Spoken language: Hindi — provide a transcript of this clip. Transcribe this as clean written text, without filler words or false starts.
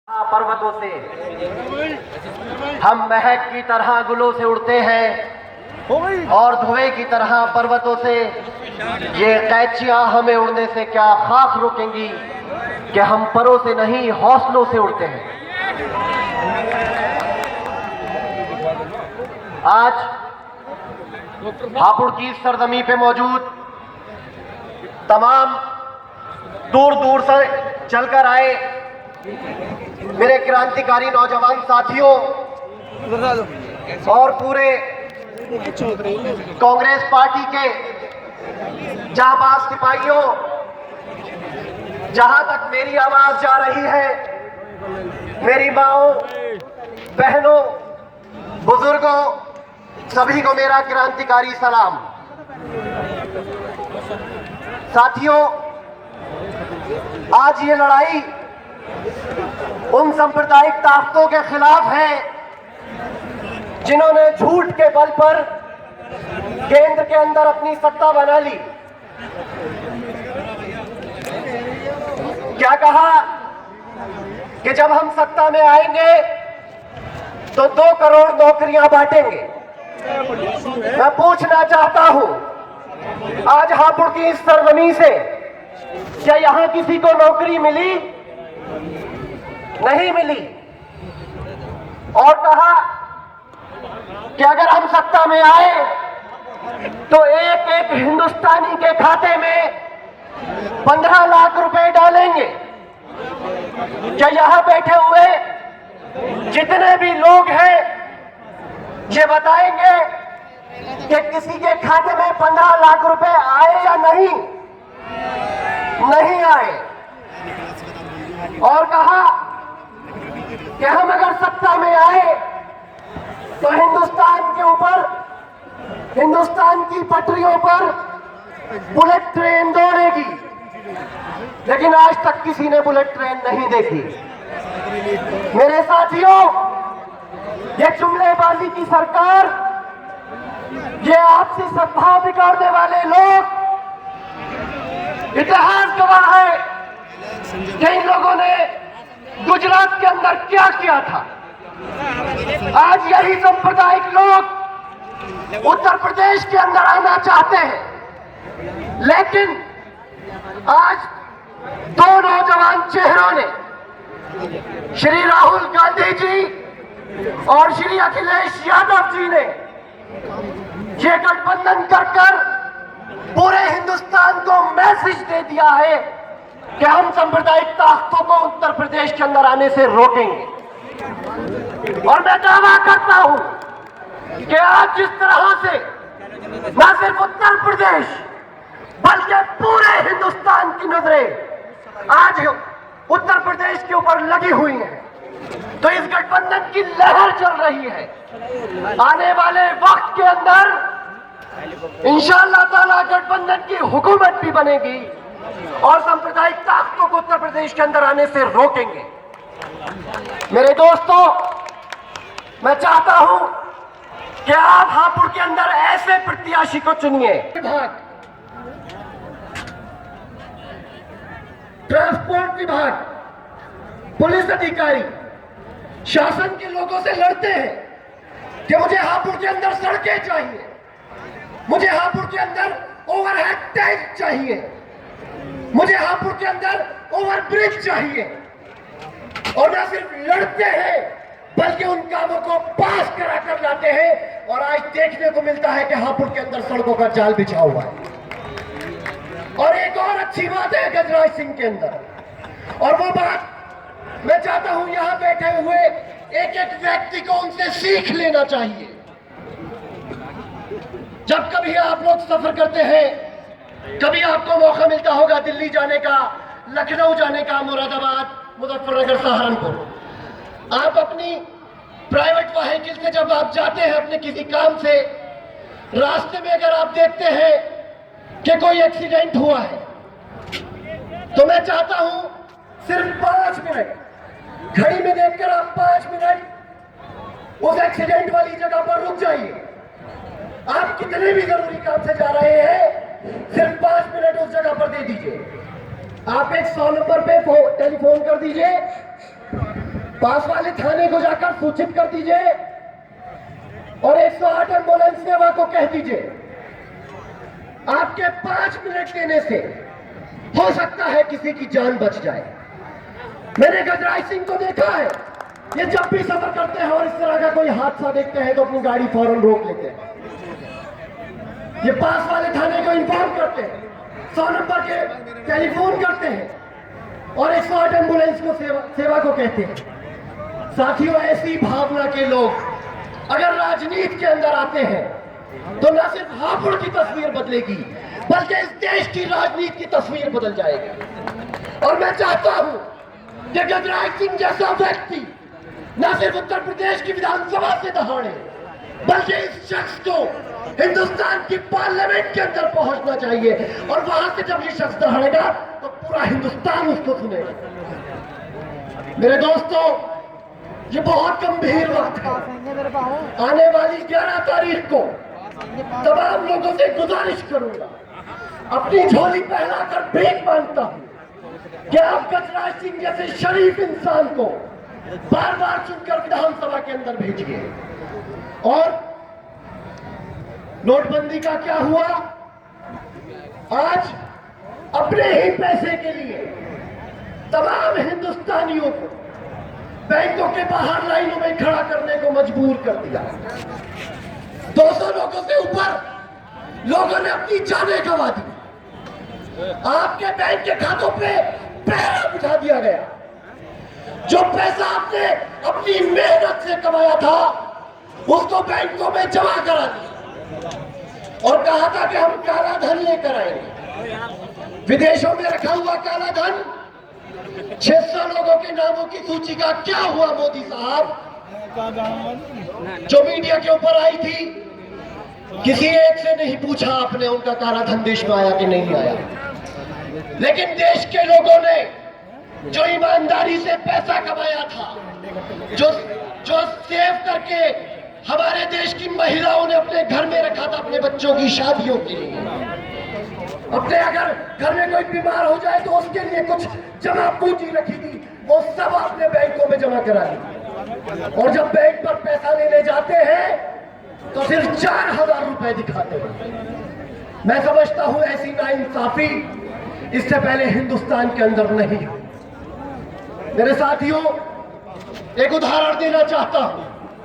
पर्वतों से हम महक की तरह गुलों से उड़ते हैं और धुएं की तरह पर्वतों से। ये कैचियां हमें उड़ने से क्या खाक रोकेंगी कि हम परों से नहीं हौसलों से उड़ते हैं। आज हापुड़ की सरजमी पे मौजूद तमाम दूर दूर से चलकर आए मेरे क्रांतिकारी नौजवान साथियों और पूरे कांग्रेस पार्टी के जांबाज सिपाहियों, जहां तक मेरी आवाज जा रही है, मेरी माओं, बहनों, बुजुर्गों, सभी को मेरा क्रांतिकारी सलाम। साथियों, आज ये लड़ाई उन सांप्रदायिक ताकतों के खिलाफ है जिन्होंने झूठ के बल पर केंद्र के अंदर अपनी सत्ता बना ली। क्या कहा कि जब हम सत्ता में आएंगे तो 2 करोड़ नौकरियां बांटेंगे। मैं पूछना चाहता हूं आज हापुड़ की इस सरजमी से, क्या यहां किसी को नौकरी मिली? नहीं मिली। और कहा कि अगर हम सत्ता में आए तो एक एक हिंदुस्तानी के खाते में 15 लाख रुपए डालेंगे। क्या यहां बैठे हुए जितने भी लोग हैं ये बताएंगे कि किसी के खाते में 15 लाख रुपए आए या नहीं? नहीं आए। और कहा कि हम अगर सत्ता में आए तो हिंदुस्तान के ऊपर, हिंदुस्तान की पटरियों पर बुलेट ट्रेन दौड़ेगी। लेकिन आज तक किसी ने बुलेट ट्रेन नहीं देखी। मेरे साथियों, ये जुमलेबाजी की सरकार, ये आपसी सद्भाव बिगाड़ने वाले लोग, इतिहास गवाह है कि इन लोगों ने गुजरात के अंदर क्या किया था। आज यही सांप्रदायिक लोग उत्तर प्रदेश के अंदर आना चाहते हैं। लेकिन आज 2 नौजवान चेहरों ने, श्री राहुल गांधी जी और श्री अखिलेश यादव जी ने ये गठबंधन कर पूरे हिंदुस्तान को मैसेज दे दिया है कि हम सांप्रदायिक ताकतों को उत्तर प्रदेश के अंदर आने से रोकेंगे। और मैं दावा करता हूं कि आज जिस तरह से न सिर्फ उत्तर प्रदेश बल्कि पूरे हिंदुस्तान की नजरें आज उत्तर प्रदेश के ऊपर लगी हुई है, तो इस गठबंधन की लहर चल रही है। आने वाले वक्त के अंदर इंशाअल्लाह ताला गठबंधन की हुकूमत भी बनेगी और सांप्रदायिक ताकतों को उत्तर प्रदेश के अंदर आने से रोकेंगे। मेरे दोस्तों, मैं चाहता हूं कि आप हापुड़ के अंदर ऐसे प्रत्याशी को चुनिए। विभाग, ट्रांसपोर्ट विभाग, पुलिस अधिकारी शासन के लोगों से लड़ते हैं कि मुझे हापुड़ के अंदर सड़कें चाहिए, मुझे हापुड़ के अंदर ओवरहेड टैंक चाहिए, मुझे हापुड़ के अंदर ओवरब्रिज चाहिए। और न सिर्फ लड़ते हैं बल्कि उन कामों को पास करा कर लाते हैं। और आज देखने को मिलता है कि हापुड़ के अंदर सड़कों का जाल बिछा हुआ है। और एक और अच्छी बात है गजराज सिंह के अंदर, और वो बात मैं चाहता हूं यहां बैठे हुए एक एक व्यक्ति को उनसे सीख लेना चाहिए। जब कभी आप लोग सफर करते हैं, कभी आपको मौका मिलता होगा दिल्ली जाने का, लखनऊ जाने का, मुरादाबाद, मुजफ्फरनगर, सहारनपुर, आप अपनी प्राइवेट व्हीकल से जब आप जाते हैं अपने किसी काम से, रास्ते में अगर आप देखते हैं कि कोई एक्सीडेंट हुआ है, तो मैं चाहता हूं सिर्फ 5 मिनट घड़ी में देखकर आप 5 मिनट उस एक्सीडेंट वाली जगह पर रुक जाइए। आप कितने भी जरूरी काम से जा रहे हैं, सिर्फ 5 मिनट उस जगह पर दे दीजिए। आप एक 100 नंबर पे टेलीफोन कर दीजिए पास वाले थाने को जाकर सूचित कर दीजिए और 108 एम्बुलेंस सेवा को कह दीजिए आपके 5 मिनट देने से हो सकता है किसी की जान बच जाए। मैंने गजराज सिंह को देखा है, ये जब भी सफर करते हैं और इस तरह का कोई हादसा देखते हैं तो अपनी गाड़ी फौरन रोक लेते हैं। ये पास वाले थाने को इन्फॉर्म करते हैं, 100 नंबर के टेलीफोन करते हैं और 108 एम्बुलेंस को सेवा को कहते हैं। साथियों, ऐसी भावना के लोग अगर राजनीति के अंदर आते हैं तो न सिर्फ हापुड़ की तस्वीर बदलेगी बल्कि इस देश की राजनीति की तस्वीर बदल जाएगी। और मैं चाहता हूं कि गजराज सिंह जैसा व्यक्ति न सिर्फ उत्तर प्रदेश की विधानसभा से दहाड़े बल्कि इस शख्स को हिंदुस्तान की पार्लियामेंट के अंदर पहुंचना चाहिए और वहां से जब ये शख्स दहाड़ेगा तो पूरा हिंदुस्तान उसको सुनेगा। मेरे दोस्तों, ये बहुत गंभीर वक्त है। आने वाली 11 तारीख को तमाम लोगों से गुजारिश करूंगा, अपनी झोली पहनाकर भीख मांगता हूं कि आप गजराज सिंह जैसे शरीफ इंसान को बार बार चुनकर विधानसभा के अंदर भेजिए। और नोटबंदी का क्या हुआ? आज अपने ही पैसे के लिए तमाम हिंदुस्तानियों को बैंकों के बाहर लाइनों में खड़ा करने को मजबूर कर दिया। 200 लोगों से ऊपर लोगों ने अपनी जानें गंवा दी। आपके बैंक के खातों पे पहरा बिठा दिया गया। जो पैसा आपने अपनी मेहनत से कमाया था उसको बैंकों में जमा करा दिया और कहा था कि हम काला धन लेकर आएंगे। विदेशों में रखा हुआ काला धन 600 लोगों के नामों की सूची का क्या हुआ मोदी साहब? जो मीडिया के ऊपर आई थी, किसी एक से नहीं पूछा आपने उनका काला धन देश में आया कि नहीं आया। लेकिन देश के लोगों ने जो ईमानदारी से पैसा कमाया था, जो सेव करके हमारे देश की महिलाओं ने अपने घर में रखा था अपने बच्चों की शादियों के लिए, अपने अगर घर में कोई बीमार हो जाए तो उसके लिए कुछ जमा पूंजी रखी थी, वो सब आपने बैंकों में जमा करा दी। और जब बैंक पर पैसा लेने जाते हैं तो सिर्फ 4000 रुपए दिखाते हैं। मैं समझता हूं ऐसी नाइंसाफी इससे पहले हिंदुस्तान के अंदर नहीं हुई। मेरे साथियों, एक उदाहरण देना चाहता हूं।